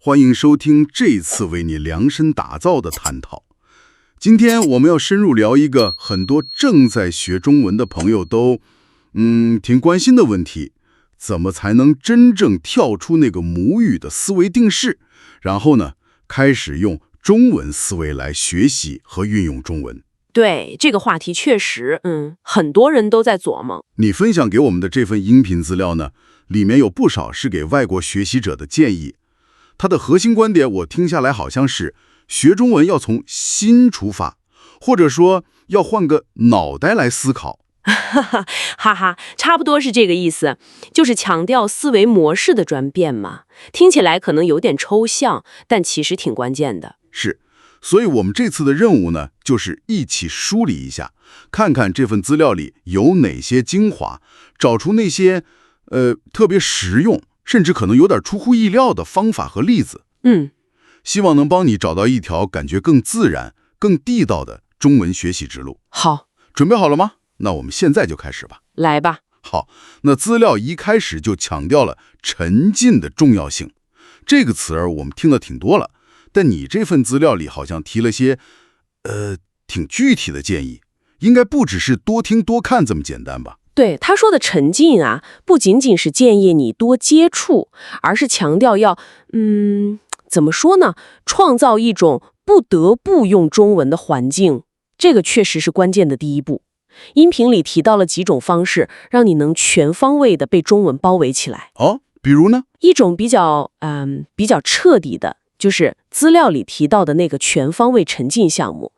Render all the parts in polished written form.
欢迎收听这次为你量身打造的探讨。今天我们要深入聊一个很多正在学中文的朋友都挺关心的问题：怎么才能真正跳出那个母语的思维定式，然后呢，开始用中文思维来学习和运用中文？对，这个话题确实，很多人都在琢磨。你分享给我们的这份音频资料呢，里面有不少是给外国学习者的建议。它的核心观点我听下来好像是学中文要从心出发，或者说要换个脑袋来思考。哈哈，差不多是这个意思，就是强调思维模式的转变嘛。听起来可能有点抽象，但其实挺关键的。是，所以我们这次的任务呢，就是一起梳理一下，看看这份资料里有哪些精华，找出那些特别实用，甚至可能有点出乎意料的方法和例子。希望能帮你找到一条感觉更自然、更地道的中文学习之路。好，准备好了吗？那我们现在就开始吧。来吧。好，那资料一开始就强调了沉浸的重要性。这个词儿我们听得挺多了，但你这份资料里好像提了些挺具体的建议，应该不只是多听多看这么简单吧？对，他说的沉浸啊，不仅仅是建议你多接触，而是强调要怎么说呢？创造一种不得不用中文的环境，这个确实是关键的第一步。音频里提到了几种方式，让你能全方位的被中文包围起来。比如呢？一种比较彻底的，就是资料里提到的那个全方位沉浸项目。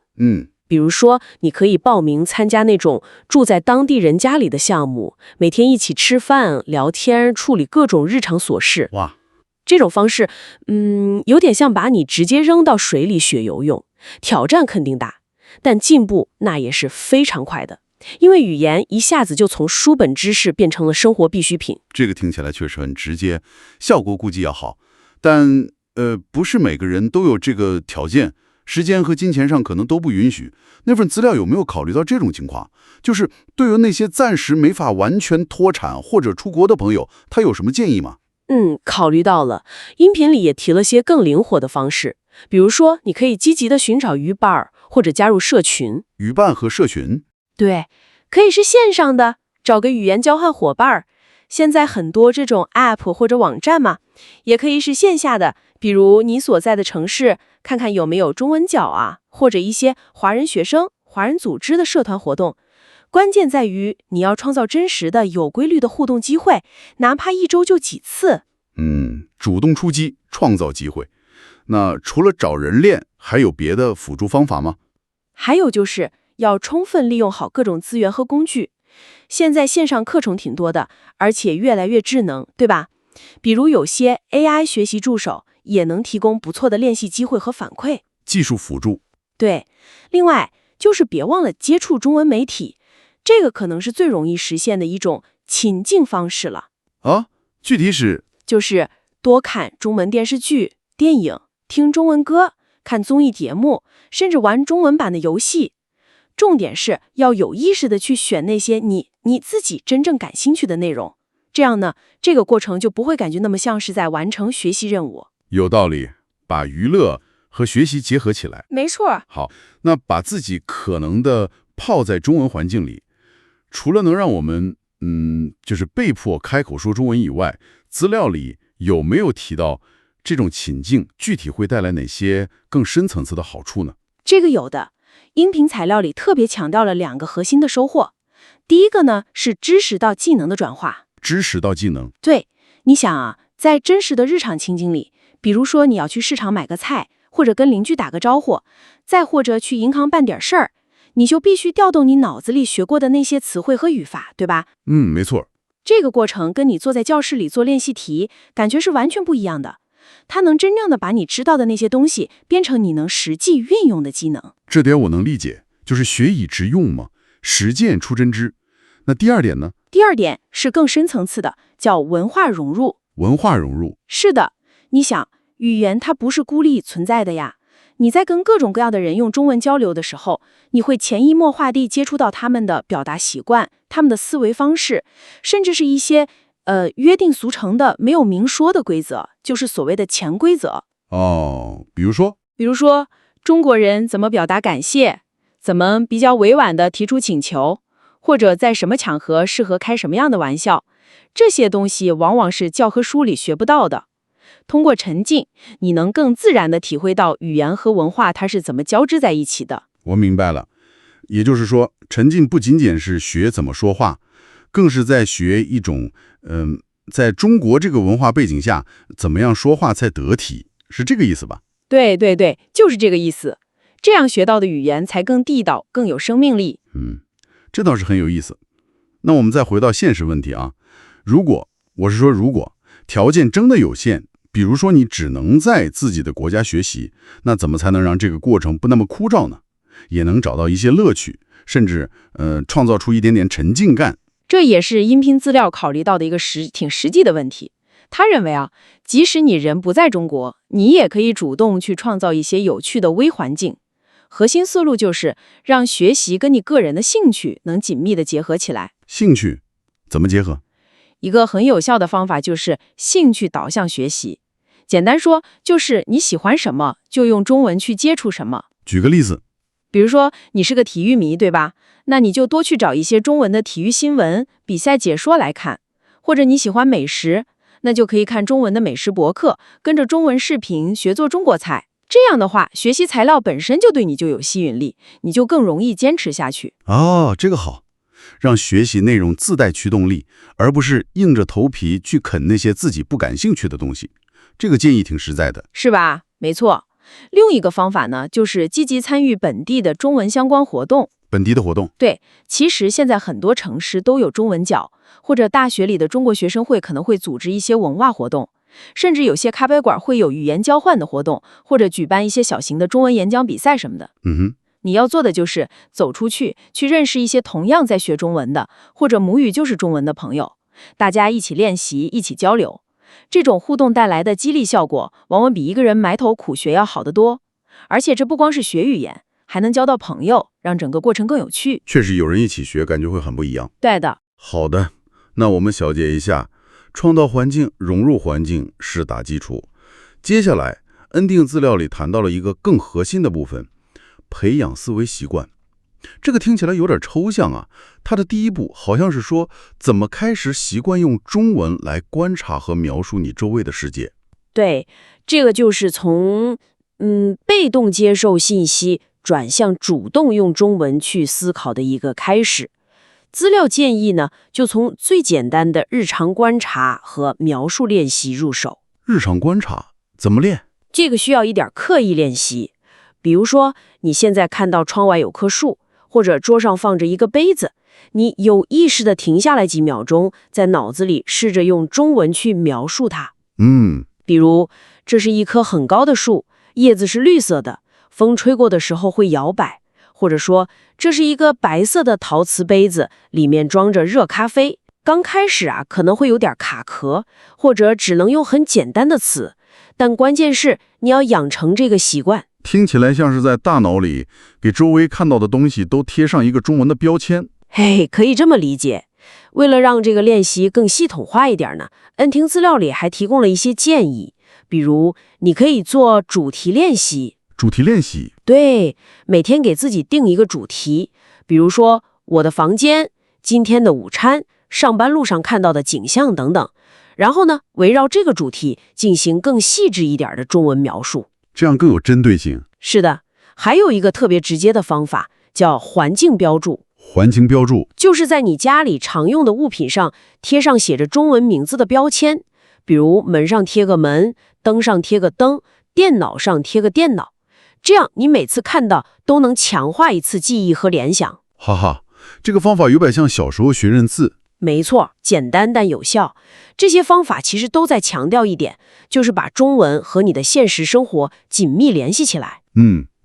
比如说，你可以报名参加那种住在当地人家里的项目，每天一起吃饭、聊天，处理各种日常琐事。哇，这种方式，有点像把你直接扔到水里学游泳，挑战肯定大，但进步那也是非常快的。因为语言一下子就从书本知识变成了生活必需品。这个听起来确实很直接，效果估计要好，但不是每个人都有这个条件，时间和金钱上可能都不允许。那份资料有没有考虑到这种情况？就是对于那些暂时没法完全脱产或者出国的朋友，他有什么建议吗？考虑到了。音频里也提了些更灵活的方式，比如说你可以积极的寻找语伴，或者加入社群。语伴和社群？对，可以是线上的，找个语言交换伙伴。现在很多这种 app 或者网站嘛，也可以是线下的，比如你所在的城市，看看有没有中文角啊，或者一些华人学生、华人组织的社团活动。关键在于你要创造真实的、有规律的互动机会，哪怕一周就几次。主动出击，创造机会。那除了找人练，还有别的辅助方法吗？还有就是要充分利用好各种资源和工具。现在线上课程挺多的，而且越来越智能，对吧？比如有些 AI 学习助手也能提供不错的练习机会和反馈。技术辅助。对，另外就是别忘了接触中文媒体，这个可能是最容易实现的一种情境方式了。具体是？就是多看中文电视剧、电影，听中文歌，看综艺节目，甚至玩中文版的游戏。重点是要有意识的去选那些你自己真正感兴趣的内容，这样呢，这个过程就不会感觉那么像是在完成学习任务。有道理，把娱乐和学习结合起来。没错。好，那把自己可能的泡在中文环境里，除了能让我们就是被迫开口说中文以外，资料里有没有提到这种情境具体会带来哪些更深层次的好处呢？这个有的。音频材料里特别强调了2个核心的收获。第一个呢，是知识到技能的转化。知识到技能？对，你想啊，在真实的日常情景里，比如说你要去市场买个菜，或者跟邻居打个招呼，再或者去银行办点事儿，你就必须调动你脑子里学过的那些词汇和语法，对吧？没错。这个过程跟你坐在教室里做练习题，感觉是完全不一样的。它能真正的把你知道的那些东西变成你能实际运用的技能。这点我能理解，就是学以致用嘛，实践出真知。那第二点呢？第二点是更深层次的，叫文化融入。文化融入？是的，你想，语言它不是孤立存在的呀。你在跟各种各样的人用中文交流的时候，你会潜移默化地接触到他们的表达习惯、他们的思维方式，甚至是一些约定俗成的没有明说的规则，就是所谓的潜规则。哦，比如说，中国人怎么表达感谢，怎么比较委婉地提出请求，或者在什么场合适合开什么样的玩笑，这些东西往往是教科书里学不到的。通过沉浸，你能更自然地体会到语言和文化它是怎么交织在一起的。我明白了。也就是说，沉浸不仅仅是学怎么说话，更是在学一种，在中国这个文化背景下，怎么样说话才得体，是这个意思吧？对对对，就是这个意思。这样学到的语言才更地道，更有生命力。这倒是很有意思。那我们再回到现实问题啊，如果条件真的有限，比如说你只能在自己的国家学习，那怎么才能让这个过程不那么枯燥呢？也能找到一些乐趣，甚至创造出一点点沉浸感。这也是音频资料考虑到的一个挺实际的问题。他认为啊，即使你人不在中国，你也可以主动去创造一些有趣的微环境。核心思路就是让学习跟你个人的兴趣能紧密地结合起来。兴趣怎么结合？一个很有效的方法就是兴趣导向学习。简单说，就是你喜欢什么，就用中文去接触什么。举个例子。比如说，你是个体育迷，对吧？那你就多去找一些中文的体育新闻、比赛解说来看。或者你喜欢美食，那就可以看中文的美食博客，跟着中文视频学做中国菜。这样的话，学习材料本身就对你就有吸引力，你就更容易坚持下去。哦，这个好，让学习内容自带驱动力，而不是硬着头皮去啃那些自己不感兴趣的东西。这个建议挺实在的，是吧？没错。另一个方法呢，就是积极参与本地的中文相关活动。本地的活动？对，其实现在很多城市都有中文角，或者大学里的中国学生会可能会组织一些文化活动，甚至有些咖啡馆会有语言交换的活动，或者举办一些小型的中文演讲比赛什么的。你要做的就是走出去，去认识一些同样在学中文的，或者母语就是中文的朋友，大家一起练习，一起交流。这种互动带来的激励效果，往往比一个人埋头苦学要好得多。而且这不光是学语言，还能交到朋友，让整个过程更有趣。确实有人一起学，感觉会很不一样。对的。好的，那我们小结一下，创造环境、融入环境是打基础。接下来，恩定资料里谈到了一个更核心的部分，培养思维习惯。这个听起来有点抽象啊，它的第一步好像是说怎么开始习惯用中文来观察和描述你周围的世界。对，这个就是从被动接受信息转向主动用中文去思考的一个开始。资料建议呢，就从最简单的日常观察和描述练习入手。日常观察怎么练？这个需要一点刻意练习。比如说，你现在看到窗外有棵树，或者桌上放着一个杯子，你有意识地停下来几秒钟，在脑子里试着用中文去描述它。比如，这是一棵很高的树，叶子是绿色的，风吹过的时候会摇摆。或者说，这是一个白色的陶瓷杯子，里面装着热咖啡。刚开始可能会有点卡壳，或者只能用很简单的词，但关键是你要养成这个习惯。听起来像是在大脑里给周围看到的东西都贴上一个中文的标签。嘿，可以这么理解。为了让这个练习更系统化一点呢，恩听资料里还提供了一些建议，比如你可以做主题练习。主题练习？对，每天给自己定一个主题，比如说我的房间、今天的午餐、上班路上看到的景象等等。然后呢，围绕这个主题进行更细致一点的中文描述，这样更有针对性。是的，还有一个特别直接的方法，叫环境标注。环境标注就是在你家里常用的物品上贴上写着中文名字的标签，比如门上贴个门，灯上贴个灯，电脑上贴个电脑。这样你每次看到都能强化一次记忆和联想。哈哈，这个方法有点像小时候学认字。没错，简单但有效。这些方法其实都在强调一点，就是把中文和你的现实生活紧密联系起来。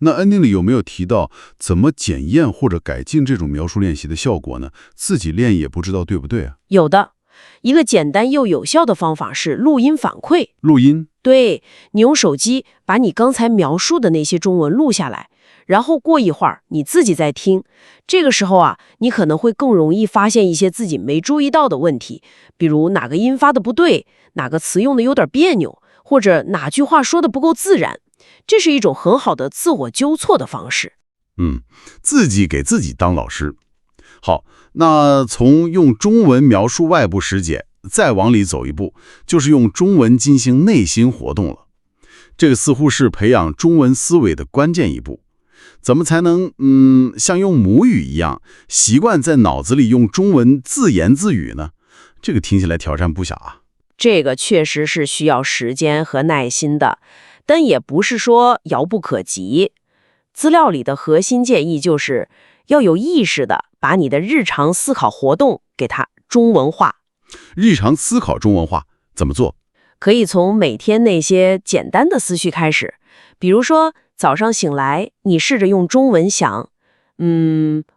那恩定里有没有提到怎么检验或者改进这种描述练习的效果呢？自己练也不知道对不对啊？有的，一个简单又有效的方法是录音反馈。录音？对，你用手机把你刚才描述的那些中文录下来，然后过一会儿你自己再听。这个时候你可能会更容易发现一些自己没注意到的问题，比如哪个音发的不对，哪个词用的有点别扭，或者哪句话说的不够自然，这是一种很好的自我纠错的方式。自己给自己当老师。好，那从用中文描述外部世界，再往里走一步，就是用中文进行内心活动了。这个似乎是培养中文思维的关键一步。怎么才能像用母语一样，习惯在脑子里用中文自言自语呢？这个听起来挑战不小啊。这个确实是需要时间和耐心的，但也不是说遥不可及。资料里的核心建议就是要有意识的把你的日常思考活动给它中文化。日常思考中文化怎么做？可以从每天那些简单的思绪开始，比如说早上醒来，你试着用中文想，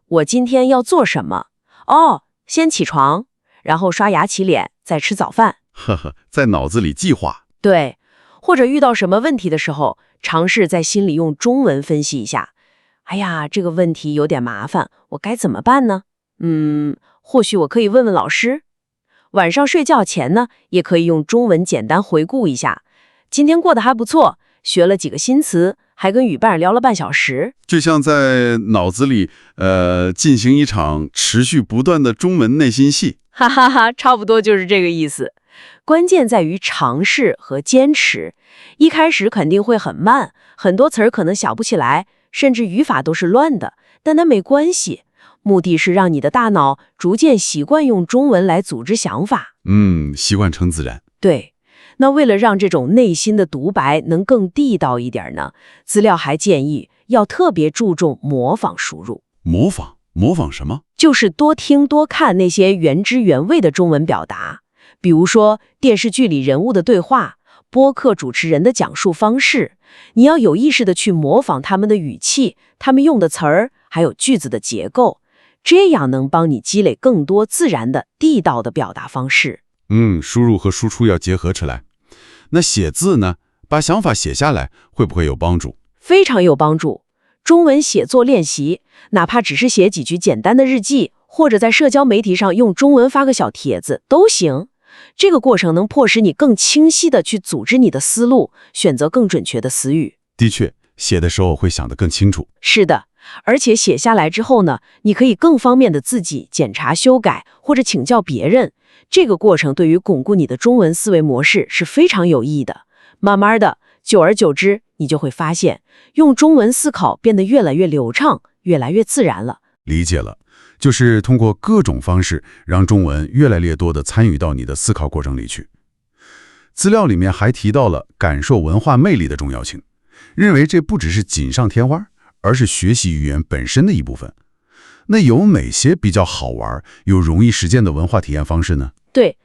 我今天要做什么？先起床，然后刷牙洗脸，再吃早饭。在脑子里计划。对，或者遇到什么问题的时候，尝试在心里用中文分析一下。哎呀，这个问题有点麻烦，我该怎么办呢？或许我可以问问老师。晚上睡觉前呢，也可以用中文简单回顾一下，今天过得还不错，学了几个新词，还跟语伴聊了半小时。就像在脑子里进行一场持续不断的中文内心戏。哈哈哈，差不多就是这个意思。关键在于尝试和坚持，一开始肯定会很慢，很多词儿可能想不起来，甚至语法都是乱的，但那没关系。目的是让你的大脑逐渐习惯用中文来组织想法。习惯成自然。对，那为了让这种内心的独白能更地道一点呢，资料还建议要特别注重模仿输入。模仿什么？就是多听多看那些原汁原味的中文表达，比如说电视剧里人物的对话，播客主持人的讲述方式，你要有意识的去模仿他们的语气，他们用的词儿，还有句子的结构，这样能帮你积累更多自然的地道的表达方式。输入和输出要结合起来。那写字呢？把想法写下来，会不会有帮助？非常有帮助。中文写作练习，哪怕只是写几句简单的日记，或者在社交媒体上用中文发个小帖子都行。这个过程能迫使你更清晰地去组织你的思路，选择更准确的词语。的确，写的时候会想得更清楚。是的，而且写下来之后呢，你可以更方便的自己检查、修改或者请教别人。这个过程对于巩固你的中文思维模式是非常有意义的。慢慢的，久而久之，你就会发现，用中文思考变得越来越流畅，越来越自然了。理解了，就是通过各种方式，让中文越来越多地参与到你的思考过程里去。资料里面还提到了感受文化魅力的重要性，认为这不只是锦上添花，而是学习语言本身的一部分。那有哪些比较好玩又容易实践的文化体验方式呢？对，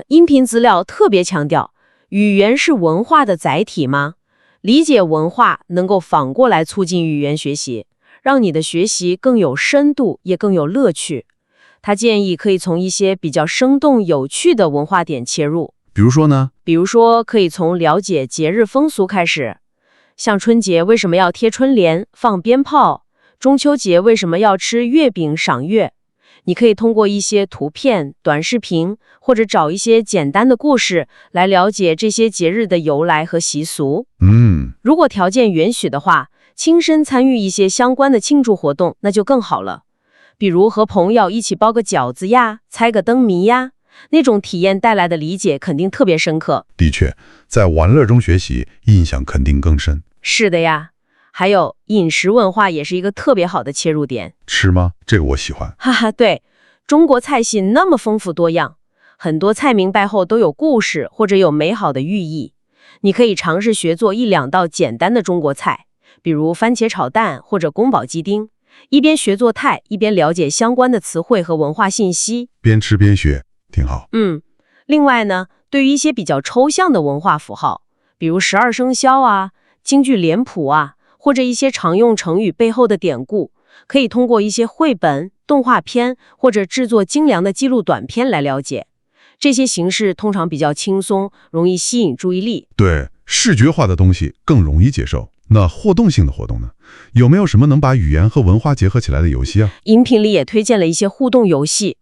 音频资料特别强调，语言是文化的载体吗？理解文化能够反过来促进语言学习，让你的学习更有深度，也更有乐趣。他建议可以从一些比较生动有趣的文化点切入。比如说呢？比如说可以从了解节日风俗开始，像春节为什么要贴春联、放鞭炮，中秋节为什么要吃月饼、赏月。你可以通过一些图片、短视频，或者找一些简单的故事来了解这些节日的由来和习俗。如果条件允许的话，亲身参与一些相关的庆祝活动，那就更好了。比如和朋友一起包个饺子呀，猜个灯谜呀，那种体验带来的理解肯定特别深刻。的确，在玩乐中学习，印象肯定更深。是的呀。还有饮食文化也是一个特别好的切入点。吃吗？这个我喜欢。哈哈，对，中国菜系那么丰富多样，很多菜名背后都有故事或者有美好的寓意。你可以尝试学做1-2道简单的中国菜，比如番茄炒蛋或者宫保鸡丁，一边学做菜，一边了解相关的词汇和文化信息。边吃边学，挺好。另外呢，对于一些比较抽象的文化符号，比如12生肖啊、京剧脸谱啊，或者一些常用成语背后的典故，可以通过一些绘本、动画片或者制作精良的记录短片来了解。这些形式通常比较轻松，容易吸引注意力。对，视觉化的东西更容易接受。那互动性的活动呢？有没有什么能把语言和文化结合起来的游戏啊？音频里也推荐了一些互动游戏，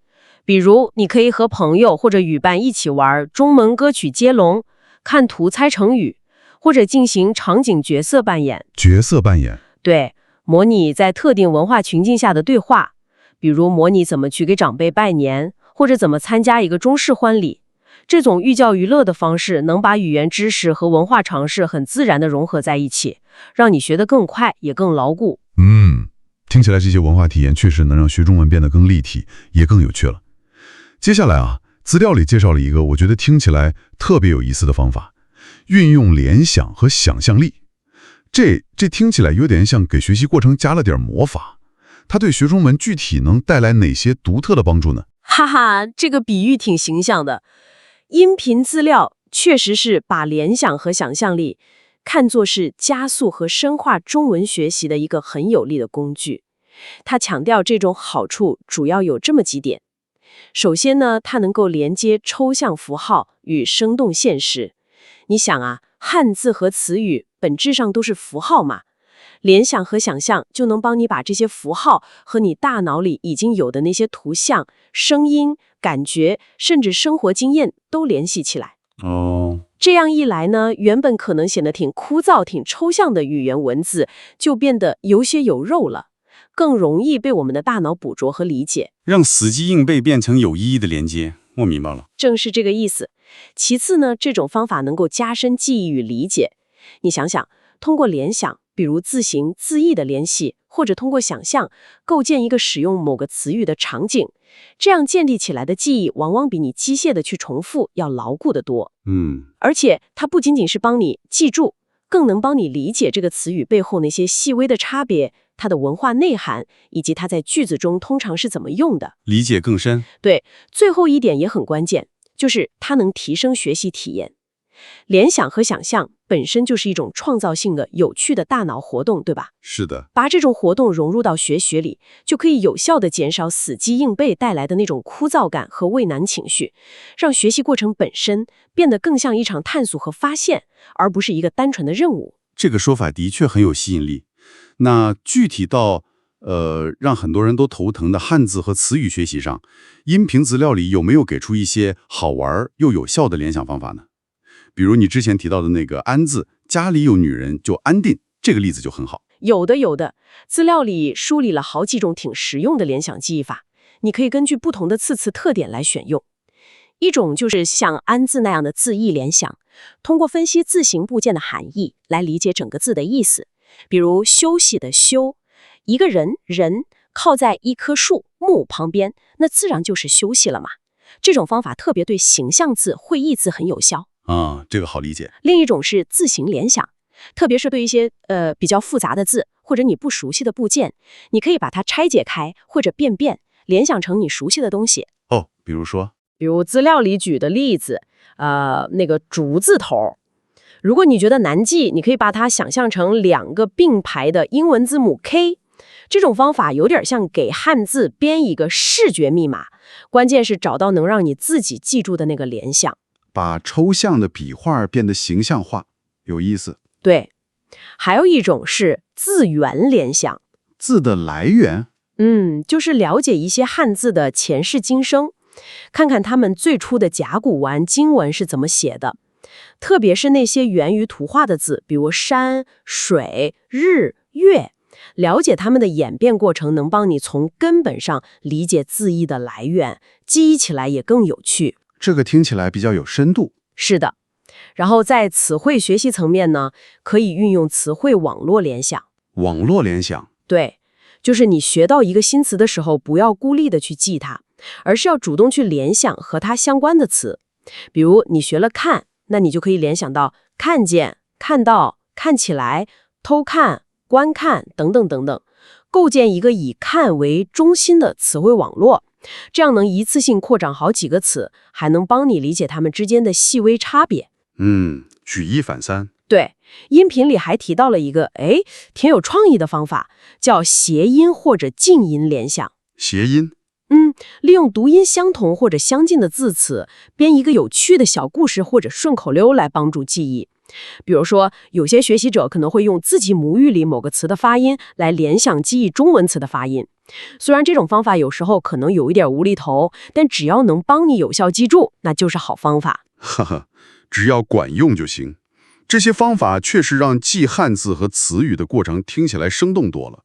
比如你可以和朋友或者语伴一起玩中文歌曲接龙，看图猜成语，或者进行场景角色扮演。角色扮演，对，模拟在特定文化情境下的对话，比如模拟怎么去给长辈拜年，或者怎么参加一个中式婚礼。这种寓教于乐的方式，能把语言知识和文化常识很自然地融合在一起，让你学得更快，也更牢固。听起来这些文化体验确实能让学中文变得更立体，也更有趣了。接下来啊，资料里介绍了一个我觉得听起来特别有意思的方法，运用联想和想象力。这听起来有点像给学习过程加了点魔法。它对学中文具体能带来哪些独特的帮助呢？哈哈，这个比喻挺形象的。音频资料确实是把联想和想象力看作是加速和深化中文学习的一个很有力的工具。它强调这种好处主要有这么几点。首先呢，它能够连接抽象符号与生动现实。你想啊，汉字和词语本质上都是符号嘛，联想和想象就能帮你把这些符号和你大脑里已经有的那些图像、声音、感觉，甚至生活经验都联系起来。这样一来呢，原本可能显得挺枯燥、挺抽象的语言文字，就变得有血有肉了，更容易被我们的大脑捕捉和理解，让死记硬背变成有意义的连接。我明白了。正是这个意思。其次呢，这种方法能够加深记忆与理解。你想想，通过联想，比如字形、字义的联系，或者通过想象，构建一个使用某个词语的场景，这样建立起来的记忆，往往比你机械的去重复要牢固得多。而且它不仅仅是帮你记住，更能帮你理解这个词语背后那些细微的差别，它的文化内涵，以及它在句子中通常是怎么用的，理解更深。对，最后一点也很关键，就是它能提升学习体验。联想和想象本身就是一种创造性的、有趣的大脑活动，对吧？是的，把这种活动融入到学里，就可以有效地减少死记硬背带来的那种枯燥感和畏难情绪，让学习过程本身变得更像一场探索和发现，而不是一个单纯的任务。这个说法的确很有吸引力。那具体到让很多人都头疼的汉字和词语学习上，音频资料里有没有给出一些好玩又有效的联想方法呢？比如你之前提到的那个安字，家里有女人就安定，这个例子就很好。有的，资料里梳理了好几种挺实用的联想记忆法，你可以根据不同的字词特点来选用。一种就是像安字那样的字义联想，通过分析字形部件的含义来理解整个字的意思。比如休息的休，一个人靠在一棵树木旁边，那自然就是休息了嘛。这种方法特别对形象字、会意字很有效。这个好理解。另一种是字形联想，特别是对一些比较复杂的字或者你不熟悉的部件，你可以把它拆解开或者变，联想成你熟悉的东西。比如资料里举的例子，那个竹字头，如果你觉得难记，你可以把它想象成两个并排的英文字母 K。这种方法有点像给汉字编一个视觉密码，关键是找到能让你自己记住的那个联想。把抽象的笔画变得形象化，有意思。对，还有一种是字源联想，字的来源，就是了解一些汉字的前世今生，看看他们最初的甲骨文、金文是怎么写的，特别是那些源于图画的字，比如山、水、日、月，了解他们的演变过程，能帮你从根本上理解字义的来源，记忆起来也更有趣。这个听起来比较有深度。是的，然后在词汇学习层面呢，可以运用词汇网络联想。网络联想，对，就是你学到一个新词的时候，不要孤立的去记它，而是要主动去联想和它相关的词。比如你学了看，那你就可以联想到看见、看到、看起来、偷看、观看等等等等，构建一个以看为中心的词汇网络。这样能一次性扩展好几个词，还能帮你理解它们之间的细微差别。举一反三。对，音频里还提到了一个挺有创意的方法，叫谐音或者近音联想。谐音？利用读音相同或者相近的字词，编一个有趣的小故事或者顺口溜来帮助记忆。比如说，有些学习者可能会用自己母语里某个词的发音来联想记忆中文词的发音。虽然这种方法有时候可能有一点无厘头，但只要能帮你有效记住，那就是好方法。哈哈，只要管用就行。这些方法确实让记汉字和词语的过程听起来生动多了。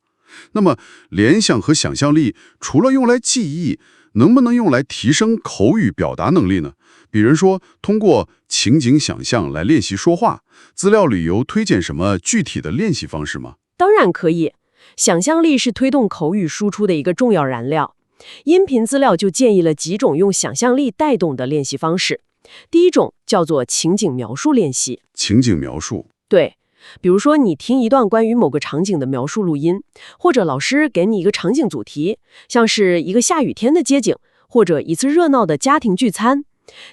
那么，联想和想象力除了用来记忆，能不能用来提升口语表达能力呢？比如说，通过情景想象来练习说话，资料里有推荐什么具体的练习方式吗？当然可以，想象力是推动口语输出的一个重要燃料。音频资料就建议了几种用想象力带动的练习方式。第一种叫做情景描述练习。情景描述，对，比如说你听一段关于某个场景的描述录音，或者老师给你一个场景主题，像是一个下雨天的街景，或者一次热闹的家庭聚餐。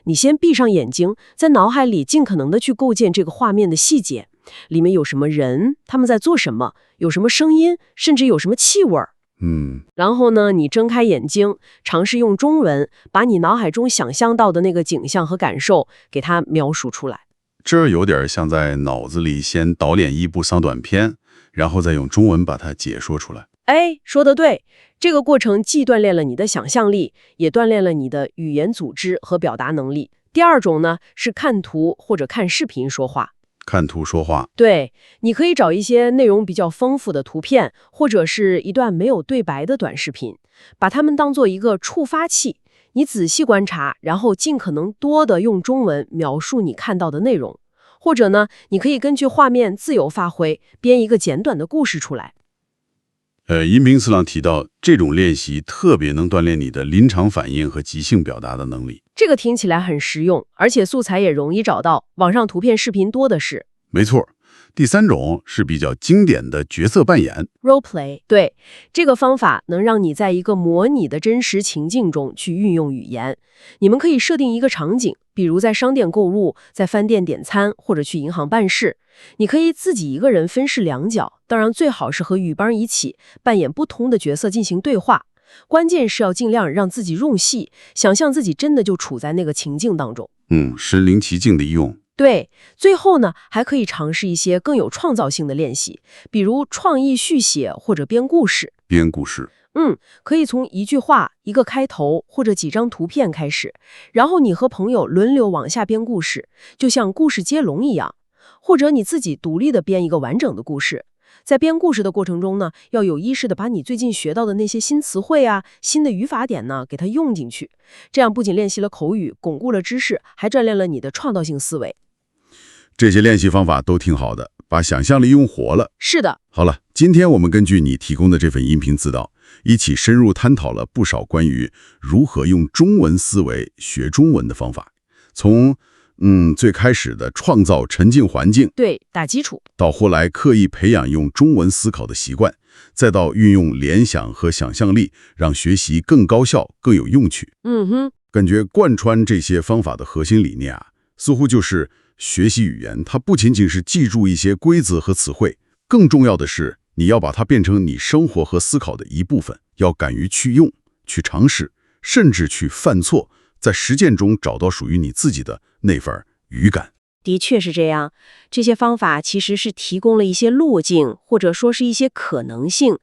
你先闭上眼睛，在脑海里尽可能的去构建这个画面的细节，里面有什么人，他们在做什么，有什么声音，甚至有什么气味儿。然后呢，你睁开眼睛，尝试用中文把你脑海中想象到的那个景象和感受给它描述出来。这有点像在脑子里先导演一部丧短片，然后再用中文把它解说出来。哎，说得对，这个过程既锻炼了你的想象力，也锻炼了你的语言组织和表达能力。第二种呢，是看图或者看视频说话。看图说话，对，你可以找一些内容比较丰富的图片，或者是一段没有对白的短视频，把它们当做一个触发器。你仔细观察，然后尽可能多的用中文描述你看到的内容。或者呢，你可以根据画面自由发挥，编一个简短的故事出来。音频次郎提到，这种练习特别能锻炼你的临场反应和即兴表达的能力。这个听起来很实用，而且素材也容易找到，网上图片视频多的是。没错，第三种是比较经典的角色扮演 role play。 对，这个方法能让你在一个模拟的真实情境中去运用语言。你们可以设定一个场景，比如在商店购物，在饭店点餐，或者去银行办事。你可以自己一个人分饰两角，当然最好是和语伴一起，扮演不同的角色进行对话。关键是要尽量让自己入戏，想象自己真的就处在那个情境当中。身临其境的用。对，最后呢，还可以尝试一些更有创造性的练习，比如创意续写或者编故事。编故事，可以从一句话、一个开头或者几张图片开始，然后你和朋友轮流往下编故事，就像故事接龙一样。或者你自己独立的编一个完整的故事。在编故事的过程中呢，要有意识的把你最近学到的那些新词汇啊、新的语法点呢，给它用进去。这样不仅练习了口语，巩固了知识，还锻炼了你的创造性思维。这些练习方法都挺好的，把想象力用活了。是的。好了，今天我们根据你提供的这份音频资料，一起深入探讨了不少关于如何用中文思维学中文的方法。从最开始的创造沉浸环境，对，打基础，到后来刻意培养用中文思考的习惯，再到运用联想和想象力，让学习更高效、更有用趣。感觉贯穿这些方法的核心理念啊，似乎就是学习语言，它不仅仅是记住一些规则和词汇，更重要的是，你要把它变成你生活和思考的一部分，要敢于去用、去尝试，甚至去犯错，在实践中找到属于你自己的那份语感。的确是这样，这些方法其实是提供了一些路径，或者说是一些可能性，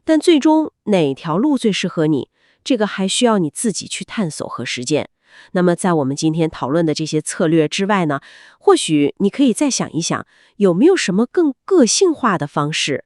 但最终哪条路最适合你，这个还需要你自己去探索和实践。那么在我们今天讨论的这些策略之外呢，或许你可以再想一想，有没有什么更个性化的方式？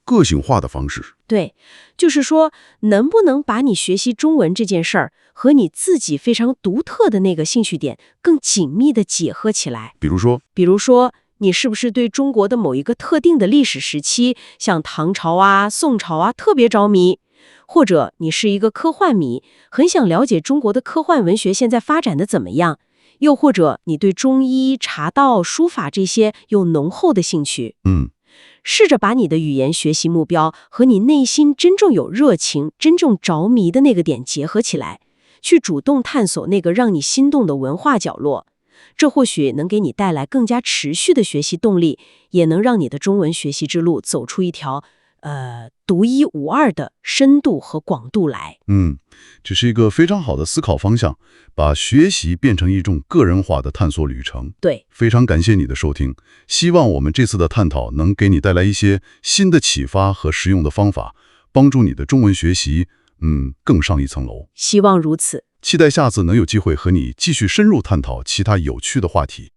个性化的方式。对，就是说，能不能把你学习中文这件事儿和你自己非常独特的那个兴趣点更紧密地结合起来？比如说，你是不是对中国的某一个特定的历史时期，像唐朝啊、宋朝啊，特别着迷？或者你是一个科幻迷，很想了解中国的科幻文学现在发展的怎么样？又或者你对中医、茶道、书法这些有浓厚的兴趣？试着把你的语言学习目标和你内心真正有热情、真正着迷的那个点结合起来，去主动探索那个让你心动的文化角落。这或许能给你带来更加持续的学习动力，也能让你的中文学习之路走出一条独一无二的深度和广度来。这是一个非常好的思考方向，把学习变成一种个人化的探索旅程。对，非常感谢你的收听，希望我们这次的探讨能给你带来一些新的启发和实用的方法，帮助你的中文学习更上一层楼。希望如此。期待下次能有机会和你继续深入探讨其他有趣的话题。